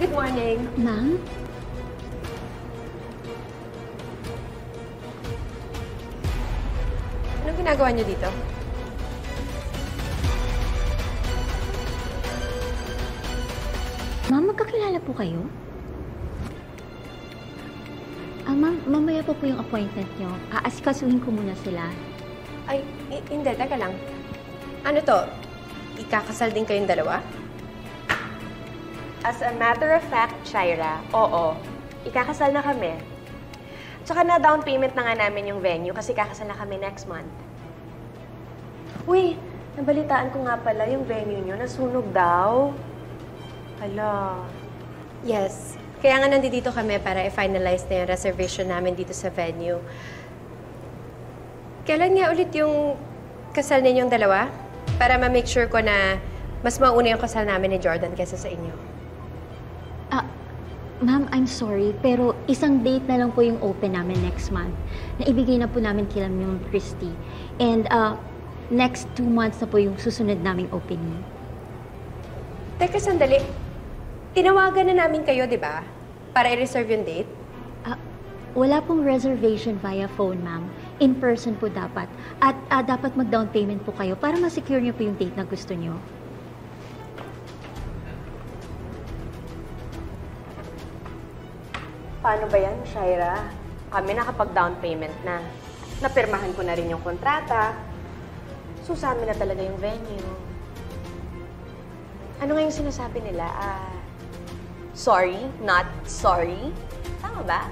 Good morning. Ma'am? Anong ginagawa niyo dito? Ma'am, magkakilala po kayo? Ma'am, mamaya po yung appointment niyo. Aasikasuhin ko muna sila. Ay, hindi. Teka lang. Ano to? Ikakasal din kayong dalawa? As a matter of fact, Shaira, oo. Ikakasal na kami. Tsaka na down payment na nga namin yung venue kasi kakasal na kami next month. Uy, nabalitaan ko nga pala yung venue nyo, nasunog daw. Hala. Yes. Kaya nga nandito kami para i-finalize na yung reservation namin dito sa venue. Kailan nga ulit yung kasal ninyong dalawa? Para ma-make sure ko na mas mauna yung kasal namin ni Jordan kaysa sa inyo. Ma'am, I'm sorry, pero isang date na lang po yung open namin next month. Naibigay na po namin kila Ma'am Christy. And next 2 months na po yung susunod naming opening. Teka, sandali. Tinawagan na namin kayo, di ba? Para i-reserve yung date? Wala pong reservation via phone, ma'am. In person po dapat. At dapat mag-down payment po kayo para ma-secure niyo po yung date na gusto niyo. Paano ba yan, Shaira? Kami nakapag-down payment na. Napirmahan ko na rin yung kontrata. So, sa amin na talaga yung venue. Ano nga yung sinasabi nila? Sorry, not sorry? Tama ba?